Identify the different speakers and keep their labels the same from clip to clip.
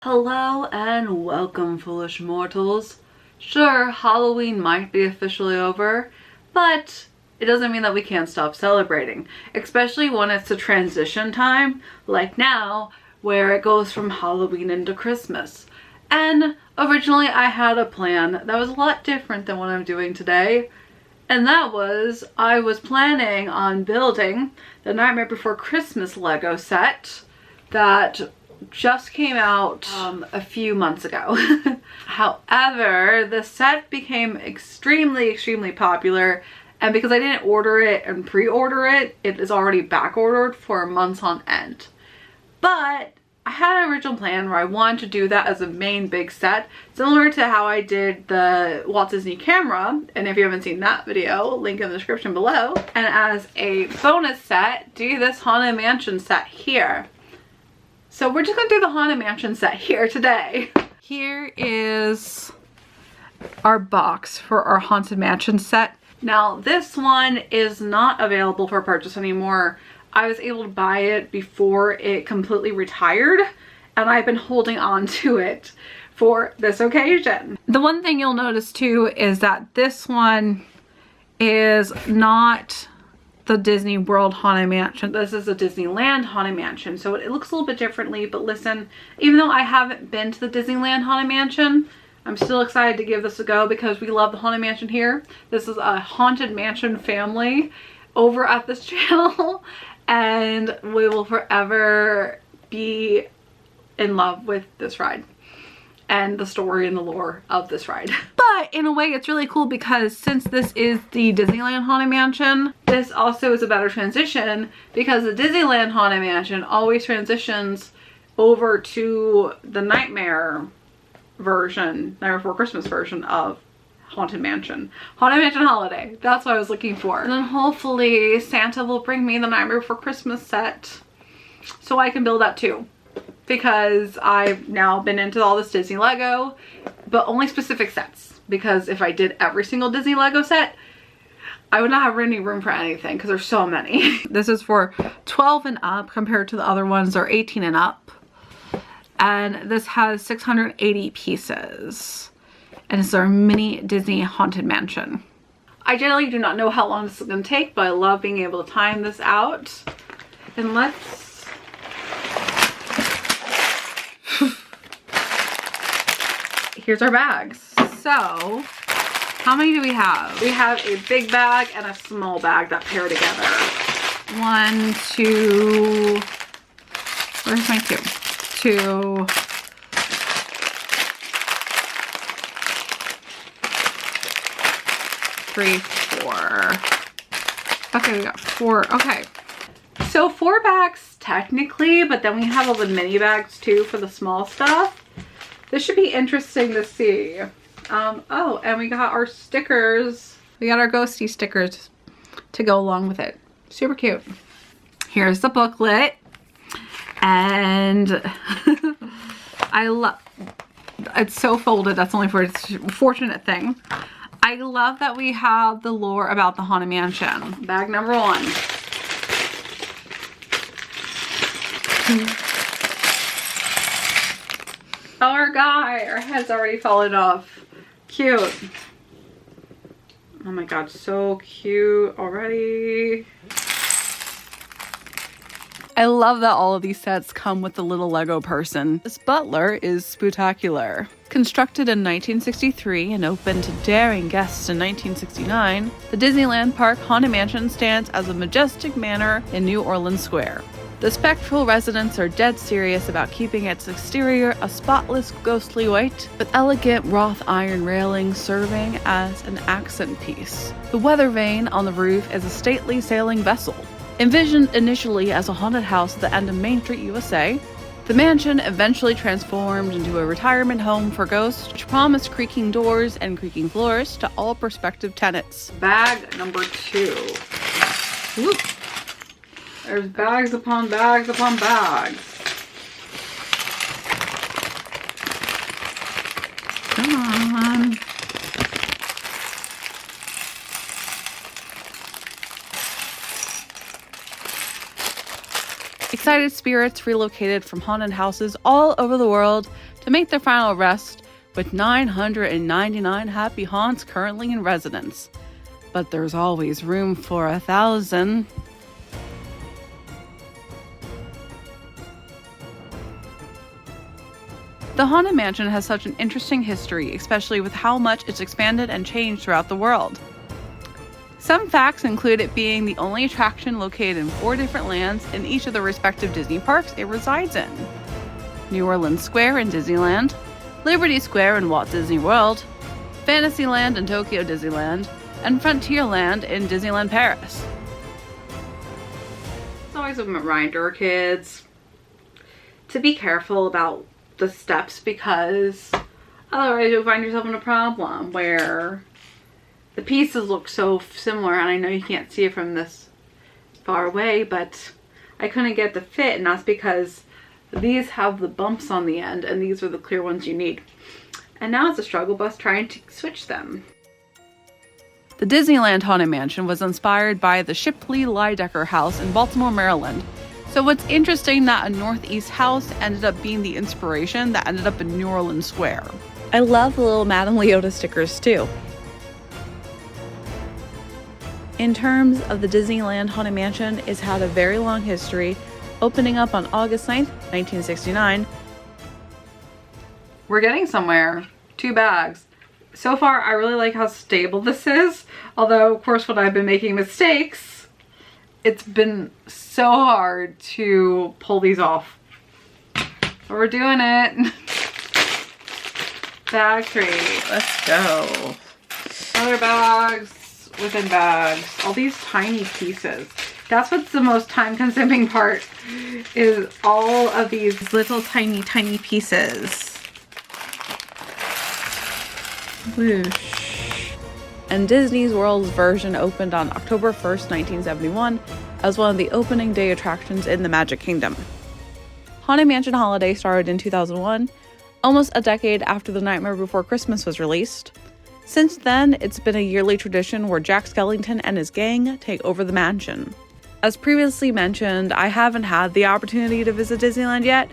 Speaker 1: Hello and welcome, foolish mortals. Sure, Halloween might be officially over, but it doesn't mean that we can't stop celebrating, especially when it's a transition time, like now, where it goes from Halloween into Christmas. And originally I had a plan that was a lot different than what I'm doing today, and that was I was planning on building the Nightmare Before Christmas Lego set that just came out a few months ago. However, the set became extremely popular, and because I didn't order it and pre-order it, it is already back ordered for months on end. But I had an original plan where I wanted to do that as a main big set, similar to how I did the Walt Disney camera, and if you haven't seen that video, link in the description below. And as a bonus set, do this Haunted Mansion set here. So we're just gonna do the Haunted Mansion set here today. Here is our box for our Haunted Mansion set. Now this one is not available for purchase anymore. I was able to buy it before it completely retired, and I've been holding on to it for this occasion. The one thing you'll notice too is that this one is not the Disney World Haunted Mansion. This is a Disneyland Haunted Mansion, so it looks a little bit differently, but listen, even though I haven't been to the Disneyland Haunted Mansion, I'm still excited to give this a go because we love the Haunted Mansion here. This is a Haunted Mansion family over at this channel, and we will forever be in love with this ride and the story and the lore of this ride. But in a way it's really cool because since this is the Disneyland Haunted Mansion, this also is a better transition because the Disneyland Haunted Mansion always transitions over to the Nightmare version, Nightmare Before Christmas version of Haunted Mansion. Haunted Mansion Holiday, that's what I was looking for. And then hopefully Santa will bring me the Nightmare Before Christmas set so I can build that too. Because I've now been into all this Disney Lego, but only specific sets. Because if I did every single Disney Lego set, I would not have any room for anything because there's so many. This is for 12 and up compared to the other ones are 18 and up. And this has 680 pieces. And it's our mini Disney Haunted Mansion. I generally do not know how long this is going to take, but I love being able to time this out. And let's... Here's our bags. So, how many do we have? We have a big bag and a small bag that pair together. 1, 2, where's my 2? 2, 3, 4. Okay, we got 4. Okay. So 4 bags technically, but then we have all the mini bags too for the small stuff. This should be interesting to see. Oh, and we got our stickers. We got our ghosty stickers to go along with it. Super cute. Here's the booklet. And I love, it's so folded. That's only for a fortunate thing. I love that we have the lore about the Haunted Mansion. Bag number 1. Our guy, our head's already fallen off. Cute. Oh my god, so cute already. I love that all of these sets come with the little Lego person. This butler is spectacular. Constructed in 1963 and opened to daring guests in 1969, the Disneyland Park Haunted Mansion stands as a majestic manor in New Orleans Square. The spectral residents are dead serious about keeping its exterior a spotless, ghostly white, with elegant wrought iron railings serving as an accent piece. The weather vane on the roof is a stately sailing vessel. Envisioned initially as a haunted house at the end of Main Street, USA, the mansion eventually transformed into a retirement home for ghosts, which promised creaking doors and creaking floors to all prospective tenants. Bag number 2. Whoop. There's bags upon bags upon bags. Come on. Excited spirits relocated from haunted houses all over the world to make their final rest, with 999 happy haunts currently in residence. But there's always room for 1,000. The Haunted Mansion has such an interesting history, especially with how much it's expanded and changed throughout the world. Some facts include it being the only attraction located in 4 different lands in each of the respective Disney parks it resides in. New Orleans Square in Disneyland, Liberty Square in Walt Disney World, Fantasyland in Tokyo Disneyland, and Frontierland in Disneyland Paris. It's always a reminder, kids, to be careful about the steps, because otherwise you'll find yourself in a problem where the pieces look so similar, and I know you can't see it from this far away, but I couldn't get the fit, and that's because these have the bumps on the end and these are the clear ones you need. And now it's a struggle bus trying to switch them. The Disneyland Haunted Mansion was inspired by the Shipley Lydecker House in Baltimore, Maryland. So it's interesting that a Northeast house ended up being the inspiration that ended up in New Orleans Square. I love the little Madame Leota stickers too. In terms of the Disneyland Haunted Mansion, it's had a very long history, opening up on August 9th, 1969. We're getting somewhere. 2 bags. So far, I really like how stable this is, although of course when I've been making mistakes, it's been so hard to pull these off. But we're doing it. Bag 3, let's go. Other bags within bags. All these tiny pieces. That's what's the most time consuming part, is all of these little tiny pieces. Whoosh. And Disney's World's version opened on October 1st, 1971 as one of the opening day attractions in the Magic Kingdom. Haunted Mansion Holiday started in 2001, almost a decade after The Nightmare Before Christmas was released. Since then, it's been a yearly tradition where Jack Skellington and his gang take over the mansion. As previously mentioned, I haven't had the opportunity to visit Disneyland yet,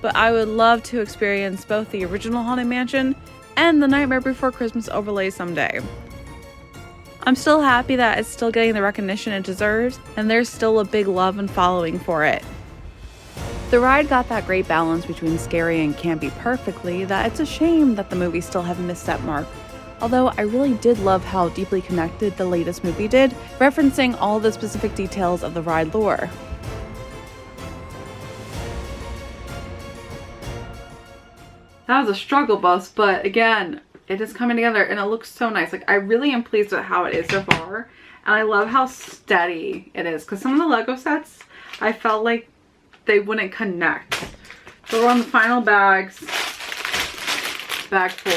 Speaker 1: but I would love to experience both the original Haunted Mansion and the Nightmare Before Christmas overlay someday. I'm still happy that it's still getting the recognition it deserves, and there's still a big love and following for it. The ride got that great balance between scary and campy perfectly that it's a shame that the movie still haven't missed that mark. Although I really did love how deeply connected the latest movie did, referencing all the specific details of the ride lore. That was a struggle bus, but again, it is coming together and it looks so nice. Like, I really am pleased with how it is so far. And I love how steady it is, because some of the Lego sets, I felt like they wouldn't connect. So we're on the final bags. Bag 4.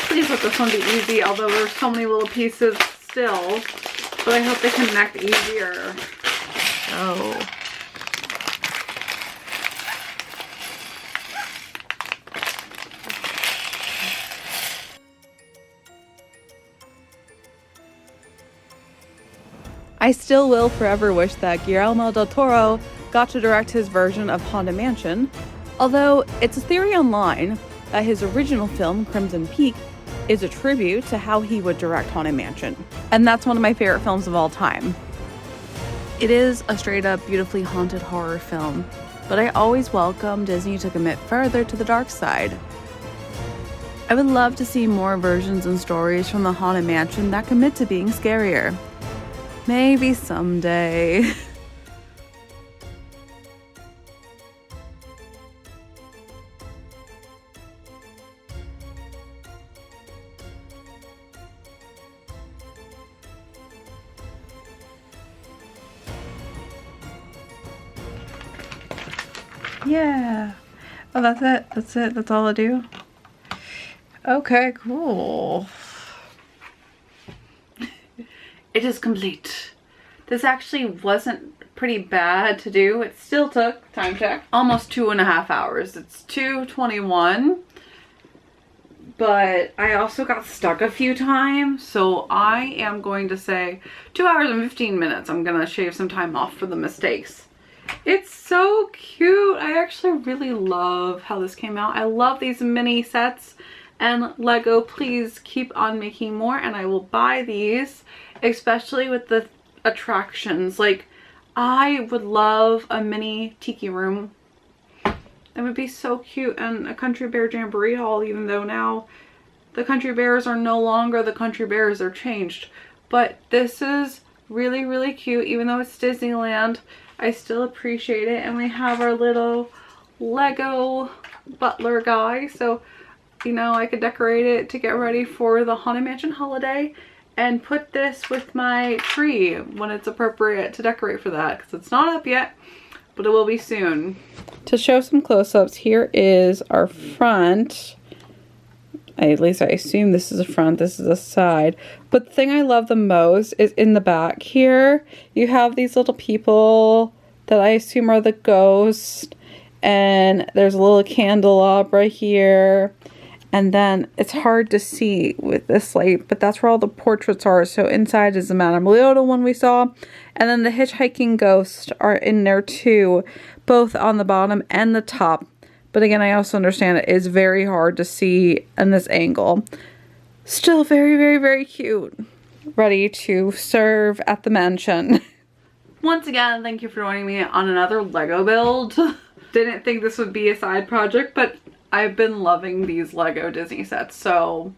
Speaker 1: Please let this one be easy, although there's so many little pieces still. But I hope they connect easier. Oh. I still will forever wish that Guillermo del Toro got to direct his version of Haunted Mansion, although it's a theory online that his original film, Crimson Peak, is a tribute to how he would direct Haunted Mansion, and that's one of my favorite films of all time. It is a straight-up beautifully haunted horror film, but I always welcome Disney to commit further to the dark side. I would love to see more versions and stories from the Haunted Mansion that commit to being scarier. Maybe someday. Yeah. Oh, that's it. That's it. That's all I do. Okay, cool. It is complete. This actually wasn't pretty bad to do. It still took, time check, almost 2.5 hours. It's 2:21. But I also got stuck a few times, so I am going to say 2 hours and 15 minutes. I'm gonna shave some time off for the mistakes. It's so cute. I actually really love how this came out. I love these mini sets, and Lego, please keep on making more and I will buy these, especially with the attractions. Like, I would love a mini tiki room. That would be so cute, and a Country Bear Jamboree Hall, even though now the Country Bears are no longer the Country Bears, they're changed. But this is really, really cute. Even though it's Disneyland, I still appreciate it. And we have our little Lego butler guy. So, you know, I could decorate it to get ready for the Haunted Mansion holiday and put this with my tree when it's appropriate to decorate for that, because it's not up yet, but it will be soon. To show some close-ups, here is our front. At least I assume this is a front, this is a side. But the thing I love the most is in the back here, you have these little people that I assume are the ghosts. And there's a little candelabra here. And then it's hard to see with this light, but that's where all the portraits are. So inside is the Madame Leota one we saw. And then the hitchhiking ghosts are in there too, both on the bottom and the top. But again, I also understand it is very hard to see in this angle. Still very, very, very cute. Ready to serve at the mansion. Once again, thank you for joining me on another Lego build. Didn't think this would be a side project, but I've been loving these Lego Disney sets. So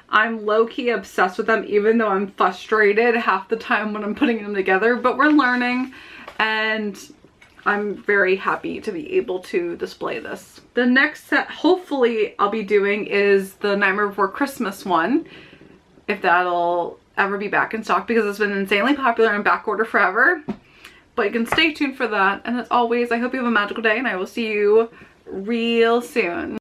Speaker 1: I'm low-key obsessed with them, even though I'm frustrated half the time when I'm putting them together. But we're learning, and I'm very happy to be able to display this. The next set hopefully I'll be doing is the Nightmare Before Christmas one, if that'll ever be back in stock, because it's been insanely popular and back order forever. But you can stay tuned for that, and as always, I hope you have a magical day and I will see you real soon.